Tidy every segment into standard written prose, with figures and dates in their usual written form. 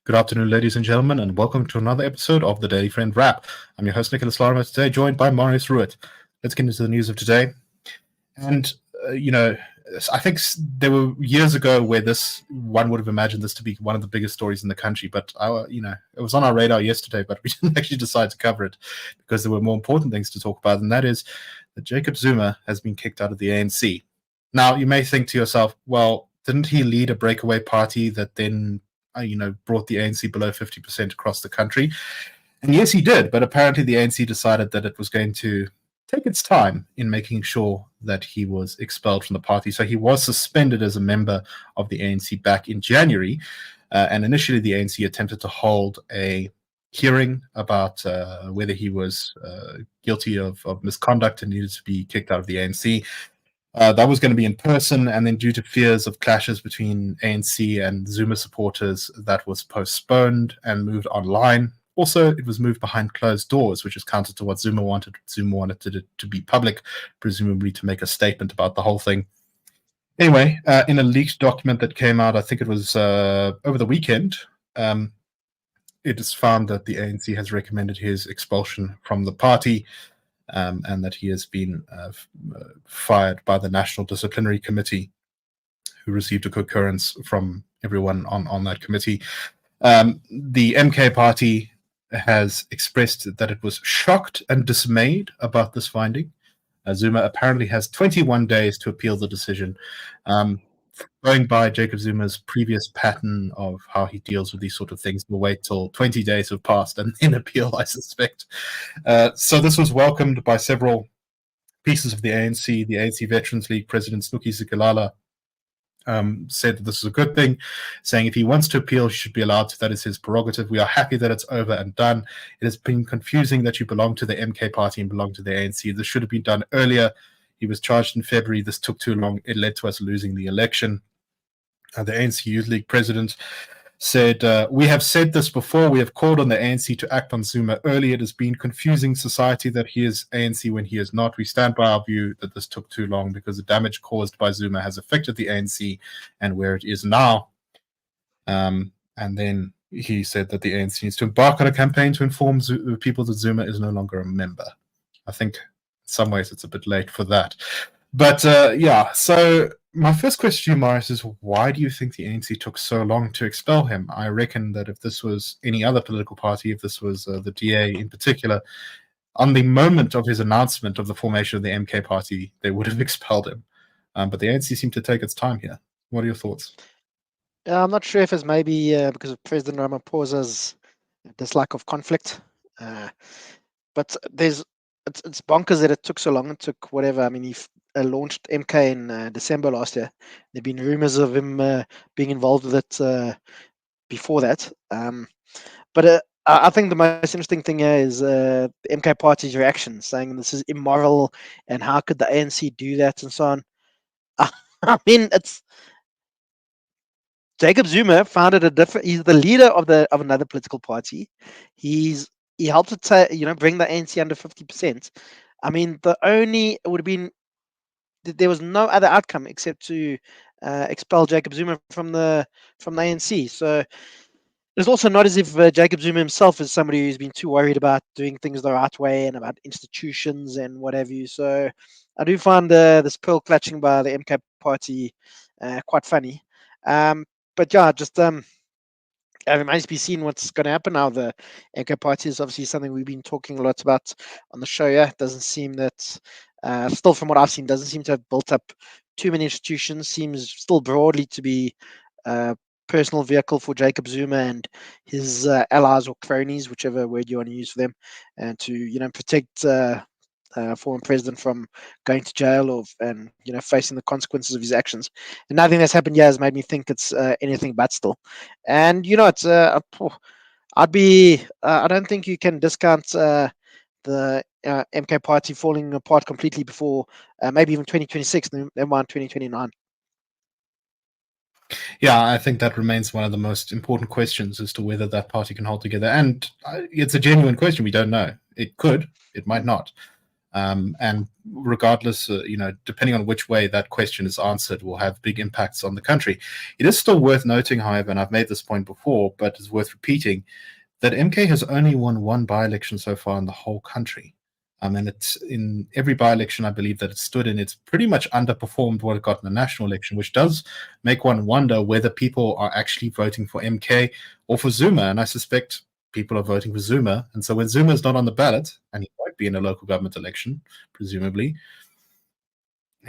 Good afternoon, ladies and gentlemen, and welcome to another episode of the Daily Friend Wrap. I'm your host, Nicholas Lorimer, today joined by Marius Roodt. Let's get into the news of today. And, I think there were years ago where one would have imagined this to be one of the biggest stories in the country, but, it was on our radar yesterday, but we didn't actually decide to cover it because there were more important things to talk about, and that is that Jacob Zuma has been kicked out of the ANC. Now, you may think to yourself, well, didn't he lead a breakaway party that then brought the ANC below 50% across the country? And yes, he did, but apparently the ANC decided that it was going to take its time in making sure that he was expelled from the party. So he was suspended as a member of the ANC back in January, and initially the ANC attempted to hold a hearing about whether he was guilty of misconduct and needed to be kicked out of the ANC. That was going to be in person, and then due to fears of clashes between ANC and Zuma supporters, that was postponed and moved online. Also, it was moved behind closed doors, which is counter to what Zuma wanted. Zuma wanted it to be public, presumably to make a statement about the whole thing. Anyway, in a leaked document that came out, I think it was over the weekend, it is found that the ANC has recommended his expulsion from the party, and that he has been fired by the National Disciplinary Committee, who received a concurrence from everyone on that committee. The MK party has expressed that it was shocked and dismayed about this finding. Zuma apparently has 21 days to appeal the decision. Going by Jacob Zuma's previous pattern of how he deals with these sort of things, we'll wait till 20 days have passed and then appeal, I suspect. So this was welcomed by several pieces of the ANC. The ANC Veterans League President Snuki Zikalala said that this is a good thing, saying if he wants to appeal, he should be allowed to. That is his prerogative. We are happy that it's over and done. It has been confusing that you belong to the MK party and belong to the ANC. This should have been done earlier. He was charged in February. This took too long. It led to us losing the election. The ANC Youth League president said, we have said this before. We have called on the ANC to act on Zuma early. It has been confusing society that he is ANC when he is not. We stand by our view that this took too long because the damage caused by Zuma has affected the ANC and where it is now. And then he said that the ANC needs to embark on a campaign to inform people that Zuma is no longer a member. I think in some ways it's a bit late for that. But so my first question to you, Marius, is why do you think the ANC took so long to expel him? I reckon that if this was any other political party, if this was the DA in particular, on the moment of his announcement of the formation of the MK party, they would have expelled him. But the ANC seemed to take its time here. What are your thoughts? I'm not sure if it's maybe because of President Ramaphosa's dislike of conflict. But it's bonkers that it took so long. It took whatever. I mean, he launched MK in December last year. There've been rumors of him being involved with it before that. But I think the most interesting thing here is the MK party's reaction, saying this is immoral and how could the ANC do that and so on. I mean, it's Jacob Zuma founded a different. He's the leader of another political party. He helped it bring the ANC under 50%. I mean, it would have been. There was no other outcome except to expel Jacob Zuma from the ANC. So it's also not as if Jacob Zuma himself is somebody who's been too worried about doing things the right way and about institutions and what have you. So I do find this pearl clutching by the MK party quite funny. But yeah, just it remains to be seen what's going to happen now. The MK party is obviously something we've been talking a lot about on the show. Yeah, it doesn't seem that. Still, from what I've seen, doesn't seem to have built up too many institutions. Seems still broadly to be a personal vehicle for Jacob Zuma and his allies or cronies, whichever word you want to use for them, and to protect former president from going to jail and facing the consequences of his actions. And nothing that's happened here has made me think it's anything but still. And it's I don't think you can discount the MK party falling apart completely before maybe even 2026, never mind 2029. Yeah, I think that remains one of the most important questions as to whether that party can hold together. And it's a genuine question. We don't know. It could, it might not. And regardless, depending on which way that question is answered, will have big impacts on the country. It is still worth noting, however, and I've made this point before, but it's worth repeating, that MK has only won one by-election so far in the whole country. And it's in every by-election, I believe, that it stood in, it's pretty much underperformed what it got in the national election, which does make one wonder whether people are actually voting for MK or for Zuma. And I suspect people are voting for Zuma. And so when Zuma is not on the ballot, and he might be in a local government election, presumably,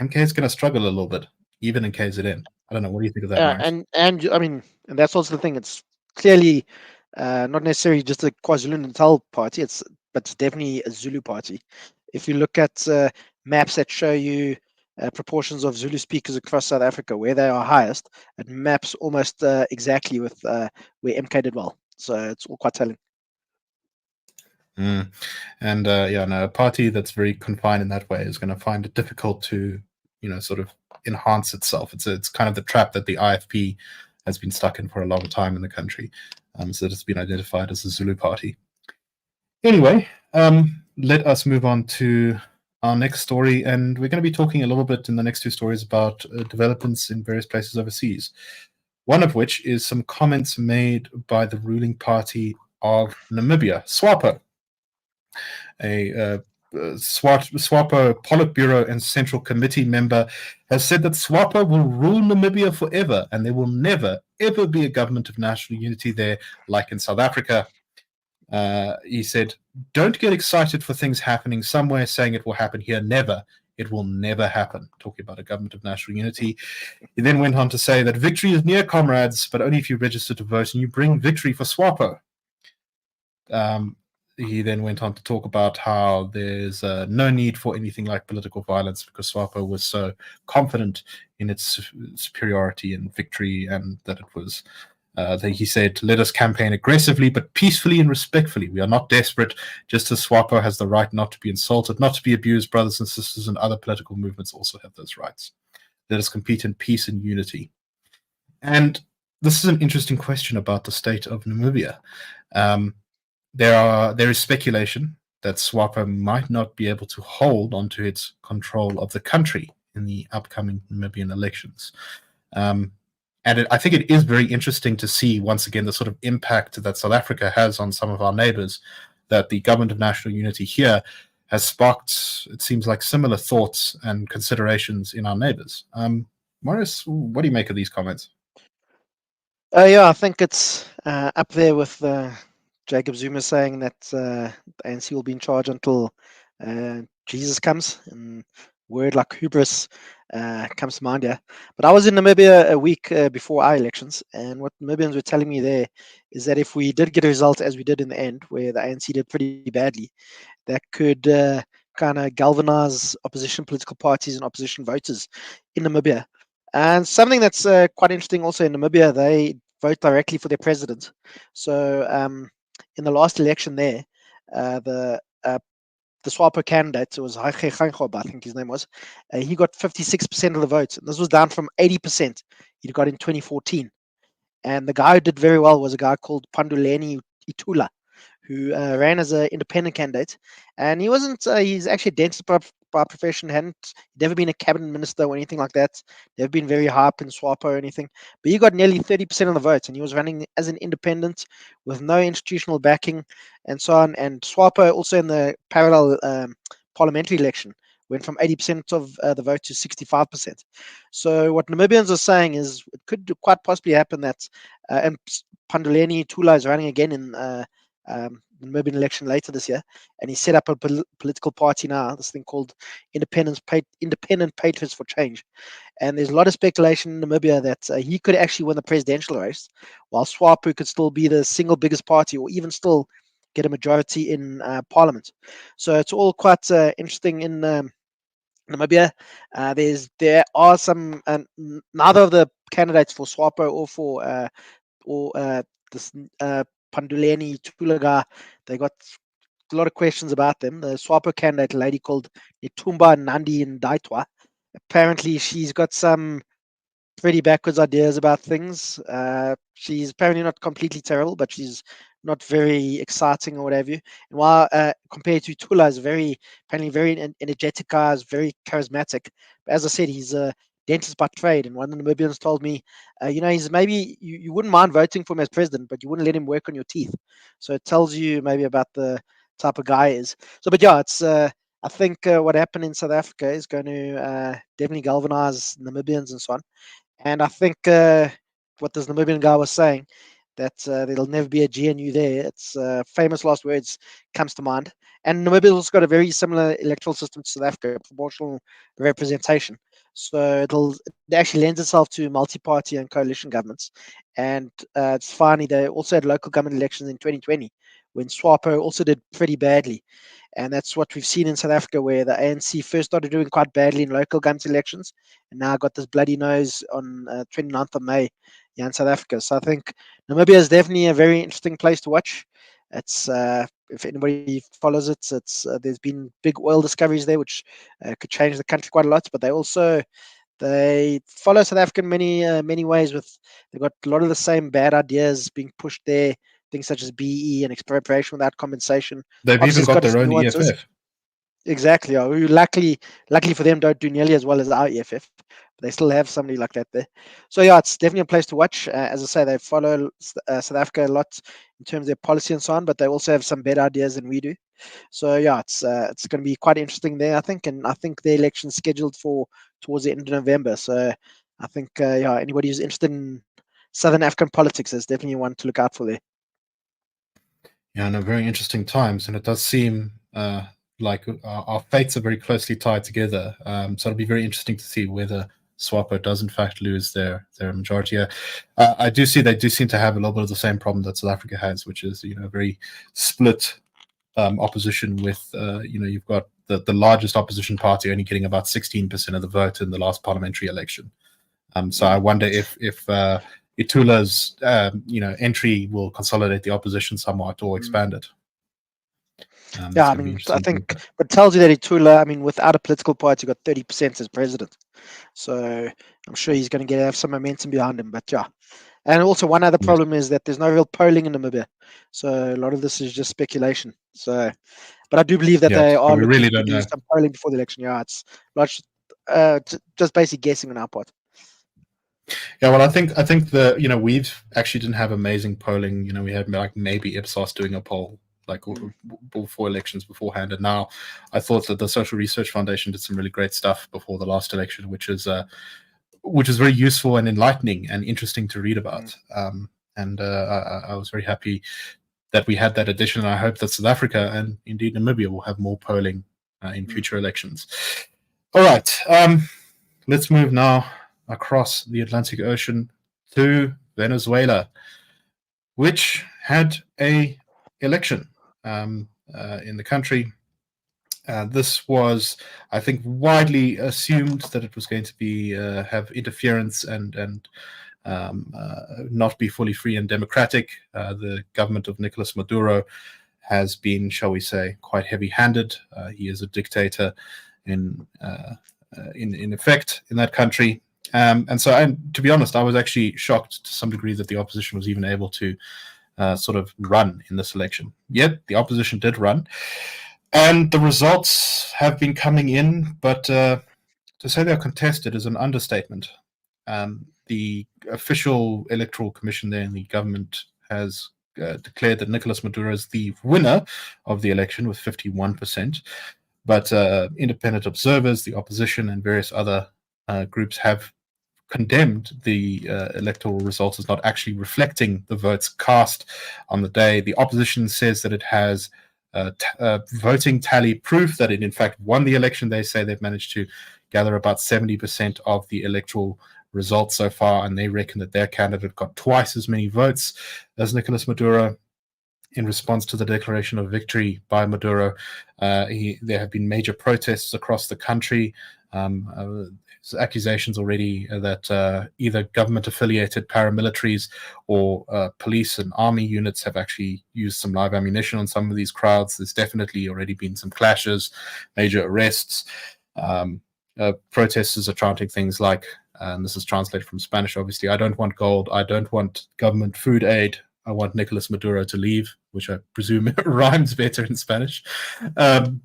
MK is going to struggle a little bit, even in KZN. I don't know. What do you think of that, Marius? And I mean, and that's also the thing. It's clearly not necessarily just a KwaZulu-Natal party. But it's definitely a Zulu party. If you look at maps that show you proportions of Zulu speakers across South Africa, where they are highest, it maps almost exactly with where MK did well. So it's all quite telling. And a party that's very confined in that way is going to find it difficult to, sort of enhance itself. It's kind of the trap that the IFP has been stuck in for a long time in the country. So it's been identified as a Zulu party. Anyway, let us move on to our next story, and we're going to be talking a little bit in the next two stories about developments in various places overseas. One of which is some comments made by the ruling party of Namibia, SWAPO. A SWAPO Politburo and Central Committee member has said that SWAPO will rule Namibia forever, and there will never, ever be a government of national unity there like in South Africa. He said, "Don't get excited for things happening somewhere, saying it will happen here. Never. It will never happen." Talking about a government of national unity. He then went on to say that victory is near, comrades, but only if you register to vote and you bring victory for SWAPO. He then went on to talk about how there's no need for anything like political violence because SWAPO was so confident in its superiority and victory, and that it was he said, "Let us campaign aggressively, but peacefully and respectfully. We are not desperate, just as SWAPO has the right not to be insulted, not to be abused. Brothers and sisters and other political movements also have those rights. Let us compete in peace and unity." And this is an interesting question about the state of Namibia. There is speculation that SWAPO might not be able to hold onto its control of the country in the upcoming Namibian elections. And I think it is very interesting to see, once again, the sort of impact that South Africa has on some of our neighbors, that the government of national unity here has sparked, it seems like, similar thoughts and considerations in our neighbors. Marius, what do you make of these comments? I think it's up there with Jacob Zuma saying that the ANC will be in charge until Jesus comes, and word like hubris comes to mind here. But I was in Namibia a week before our elections, and what Namibians were telling me there is that if we did get a result as we did in the end, where the ANC did pretty badly, that could kind of galvanize opposition political parties and opposition voters in Namibia. And something that's quite interesting also in Namibia, they vote directly for their president. So in the last election there, the SWAPO candidate, it was Haike Geingob, I think his name was, he got 56% of the votes. And this was down from 80% he got in 2014. And the guy who did very well was a guy called Panduleni Itula, who ran as an independent candidate. And he wasn't, he's actually a dentist by profession, hadn't never been a cabinet minister or anything like that, never been very high up in SWAPO or anything. But he got nearly 30% of the votes, and he was running as an independent with no institutional backing and so on. And SWAPO also in the parallel parliamentary election went from 80% of the vote to 65%. So what Namibians are saying is it could quite possibly happen that, and Panduleni Tula is running again in the Namibian election later this year, and he set up a political party now, this thing called Independent Patriots for Change. And there's a lot of speculation in Namibia that he could actually win the presidential race, while SWAPO could still be the single biggest party, or even still get a majority in parliament. So it's all quite interesting in Namibia. There are some, neither of the candidates for SWAPO or this Panduleni Tulaga, they got a lot of questions about them. The SWAPO candidate, a lady called Nitumba Nandi Ndaitwa, apparently she's got some pretty backwards ideas about things. She's apparently not completely terrible, but she's not very exciting or whatever. And while compared to Tula, is apparently very energetic guy, is very charismatic. But as I said, he's a dentist by trade, and one of the Namibians told me, he's maybe you wouldn't mind voting for him as president, but you wouldn't let him work on your teeth. So it tells you maybe about the type of guy he is. So, but yeah, it's. I think what happened in South Africa is going to definitely galvanize Namibians and so on. And I think what this Namibian guy was saying, that there'll never be a GNU there. It's famous last words comes to mind. And Namibia's also got a very similar electoral system to South Africa, proportional representation. So it actually lends itself to multi-party and coalition governments. And it's funny, they also had local government elections in 2020 when SWAPO also did pretty badly. And that's what we've seen in South Africa, where the ANC first started doing quite badly in local government elections, and now got this bloody nose on 29th of May here in South Africa. So I think Namibia is definitely a very interesting place to watch. It's if anybody follows it, it's there's been big oil discoveries there, which could change the country quite a lot. But they follow South Africa in many ways. They've got a lot of the same bad ideas being pushed there. Things such as BE and expropriation without compensation. They've Obviously, even it's got got their its own nuances. EFF. Exactly. Who luckily for them don't do nearly as well as our EFF. But they still have somebody like that there. So yeah, it's definitely a place to watch. As I say, they follow South Africa a lot in terms of their policy and so on, but they also have some better ideas than we do. So yeah, it's going to be quite interesting there, I think. And I think the election's scheduled for towards the end of November. So I think anybody who's interested in Southern African politics is definitely one to look out for there. Yeah, no, very interesting times, and it does seem like our fates are very closely tied together. So it'll be very interesting to see whether SWAPO does in fact lose their majority. I do see they do seem to have a little bit of the same problem that South Africa has, which is very split opposition. With you've got the largest opposition party only getting about 16% of the vote in the last parliamentary election. So I wonder if Itula's entry will consolidate the opposition somewhat or expand it. Yeah, I mean, I think what tells you that Itula, I mean, without a political party, got 30% as president. So I'm sure he's going to have some momentum behind him. But yeah. And also one other problem is that there's no real polling in Namibia. So a lot of this is just speculation. So, but I do believe that they are looking to do some polling before the election. Yeah, it's just basically guessing on our part. Yeah, well, I think we've actually didn't have amazing polling. We had like maybe Ipsos doing a poll like 4 elections beforehand, and now I thought that the Social Research Foundation did some really great stuff before the last election, which is very useful and enlightening and interesting to read about. And I was very happy that we had that addition. And I hope that South Africa and indeed Namibia will have more polling in future elections. All right, let's move now across the Atlantic Ocean to Venezuela, which had a election in the country. This was, I think, widely assumed that it was going to be have interference and not be fully free and democratic. The government of Nicolas Maduro has been, shall we say, quite heavy-handed. He is a dictator in effect in that country. And to be honest, I was actually shocked to some degree that the opposition was even able to sort of run in this election. Yet the opposition did run, and the results have been coming in, but to say they're contested is an understatement. The official electoral commission there in the government has declared that Nicolas Maduro is the winner of the election with 51%. But independent observers, the opposition, and various other groups have condemned the electoral results as not actually reflecting the votes cast on the day. The opposition says that it has voting tally proof that it in fact won the election. They say they've managed to gather about 70% of the electoral results so far, and they reckon that their candidate got twice as many votes as Nicolas Maduro. In response to the declaration of victory by Maduro, there have been major protests across the country. Accusations already that either government-affiliated paramilitaries or police and army units have actually used some live ammunition on some of these crowds. There's definitely already been some clashes, major arrests. Protesters are chanting things like, and this is translated from Spanish, obviously, "I don't want gold, I don't want government food aid, I want Nicolas Maduro to leave, which I presume rhymes better in Spanish. The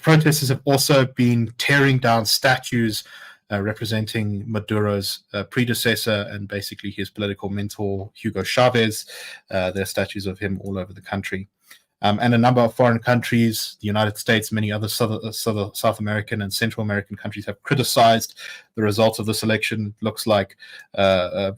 protesters have also been tearing down statues representing Maduro's predecessor and basically his political mentor, Hugo Chavez. There are statues of him all over the country. And a number of foreign countries, the United States, many other South American and Central American countries have criticized the results of this election. It looks like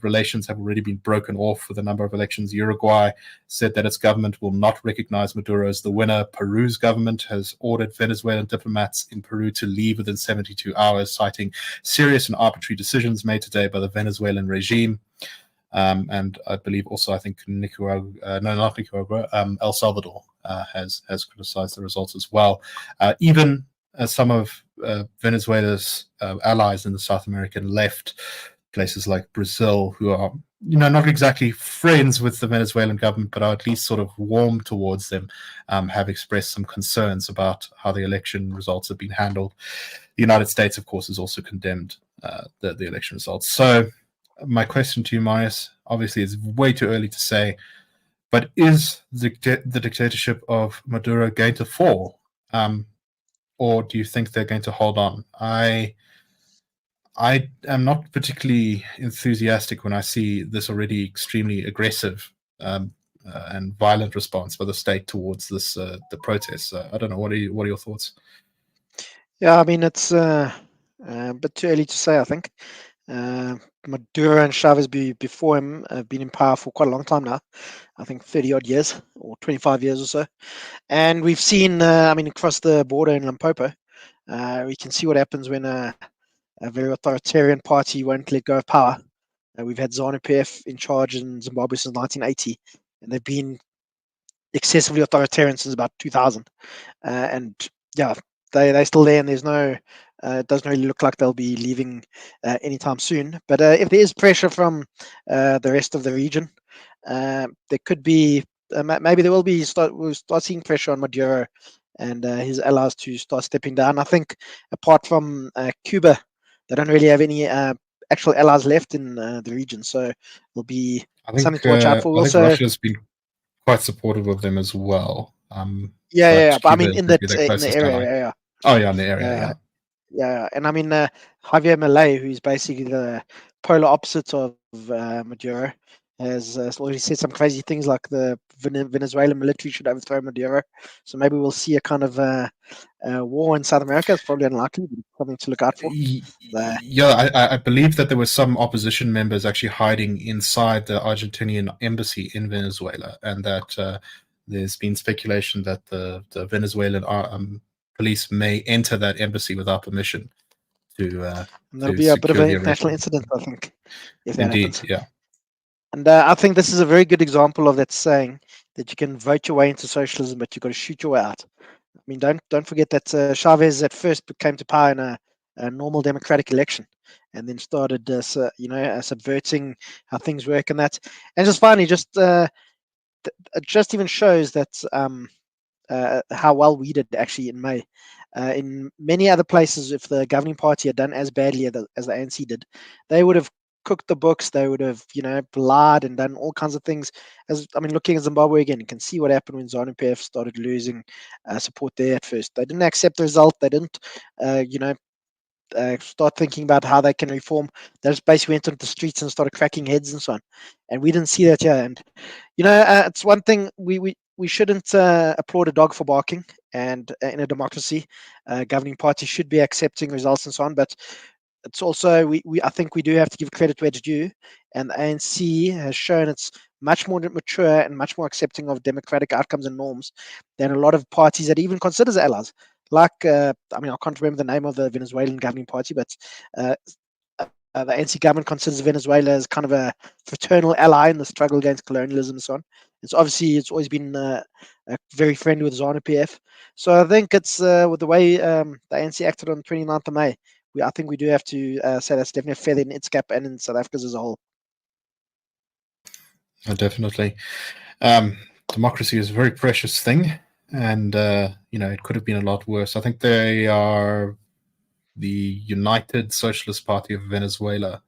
relations have already been broken off with a number of elections. Uruguay said that its government will not recognize Maduro as the winner. Peru's government has ordered Venezuelan diplomats in Peru to leave within 72 hours, citing serious and arbitrary decisions made today by the Venezuelan regime. And I believe also, I think El Salvador has criticized the results as well. Even some of Venezuela's allies in the South American left, places like Brazil, who are not exactly friends with the Venezuelan government, but are at least sort of warm towards them, have expressed some concerns about how the election results have been handled. The United States, of course, has also condemned the election results. So my question to you, Marius, obviously it's way too early to say, but is the dictatorship of Maduro going to fall? Or do you think they're going to hold on? I am not particularly enthusiastic when I see this already extremely aggressive and violent response by the state towards this the protests. I don't know. What are your thoughts? Yeah, I mean, it's a bit too early to say, I think. Maduro and Chavez before him have been in power for quite a long time now. I think 30 odd years or 25 years or so. And we've seen, across the border in Limpopo, we can see what happens when a very authoritarian party won't let go of power. We've had ZANU-PF in charge in Zimbabwe since 1980, and they've been excessively authoritarian since about 2000. And yeah, they're still there, and there's no. It doesn't really look like they'll be leaving anytime soon. But if there is pressure from the rest of the region, there could be maybe there will be we'll start seeing pressure on Maduro and his allies to start stepping down. I think apart from Cuba, they don't really have any actual allies left in the region, so it'll be something to watch out for. I think Russia's been quite supportive of them as well. But I mean in the area, yeah. Oh yeah, in the area, yeah. Yeah, and I mean Javier Milei, who's basically the polar opposite of Maduro, has already said some crazy things like the Venezuelan military should overthrow Maduro. So maybe we'll see a kind of war in South America. It's probably unlikely, but something to look out for. Yeah, I believe that there were some opposition members actually hiding inside the Argentinian embassy in Venezuela, and that there's been speculation that the Venezuelan police may enter that embassy without permission. That'll be a bit of an international incident, I think, if that happens. Yeah. And I think this is a very good example of that saying that you can vote your way into socialism, but you've got to shoot your way out. I mean, don't forget that Chavez at first came to power in a normal democratic election, and then started, subverting how things work and that. And just finally, it just even shows that how well we did actually in May. In many other places, if the governing party had done as badly as the ANC did, they would have cooked the books. They would have, lied and done all kinds of things. Looking at Zimbabwe again, you can see what happened when ZANU-PF started losing support there at first. They didn't accept the result. They didn't, start thinking about how they can reform. They just basically went onto the streets and started cracking heads and so on. And we didn't see that here. And it's one thing we shouldn't applaud a dog for barking. And in a democracy, governing party should be accepting results and so on. But it's also I think we do have to give credit where it's due. And the ANC has shown it's much more mature and much more accepting of democratic outcomes and norms than a lot of parties that even considers allies. Like, I can't remember the name of the Venezuelan governing party, but the ANC government considers Venezuela as kind of a fraternal ally in the struggle against colonialism and so on. It's always been very friendly with ZANU-PF. So I think it's with the way the ANC acted on the 29th of May, I think we do have to say that's definitely a feather in its cap and in South Africa's as a whole. Definitely. Democracy is a very precious thing, and it could have been a lot worse. I think they are the United Socialist Party of Venezuela.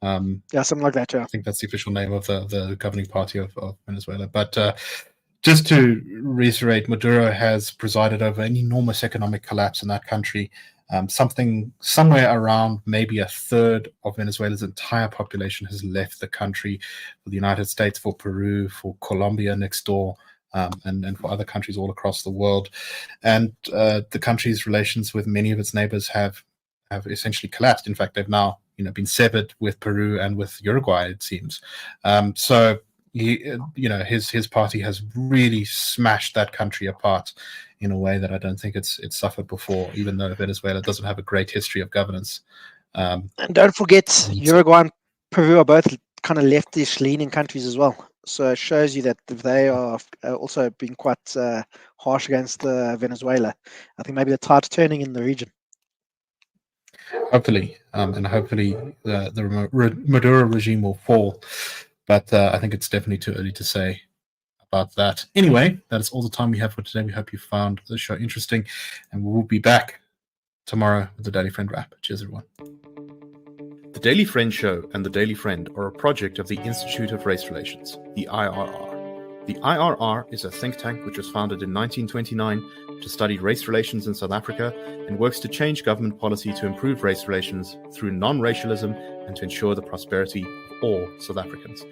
Yeah, something like that. I Yeah. think that's the official name of the governing party of Venezuela. But just to reiterate, Maduro has presided over an enormous economic collapse in that country. Something somewhere around maybe a third of Venezuela's entire population has left the country for the United States, for Peru, for Colombia next door, and for other countries all across the world. And the country's relations with many of its neighbors have essentially collapsed. In fact, they've now been severed with Peru and with Uruguay, it seems. So his party has really smashed that country apart in a way that I don't think it's suffered before, even though Venezuela doesn't have a great history of governance. And don't forget, Uruguay and Peru are both kind of leftish leaning countries as well. So it shows you that they are also being quite harsh against Venezuela. I think maybe the tide's turning in the region. Hopefully, and hopefully the Maduro regime will fall. But I think it's definitely too early to say about that. Anyway, that is all the time we have for today. We hope you found the show interesting, and we will be back tomorrow with the Daily Friend Wrap. Cheers, everyone. The Daily Friend Show and the Daily Friend are a project of the Institute of Race Relations, the IRR. The IRR is a think tank which was founded in 1929 to study race relations in South Africa and works to change government policy to improve race relations through non-racialism and to ensure the prosperity of all South Africans.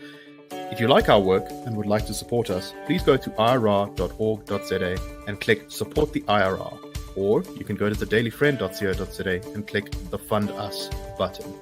If you like our work and would like to support us, please go to irr.org.za and click Support the IRR. Or you can go to thedailyfriend.co.za and click the Fund Us button.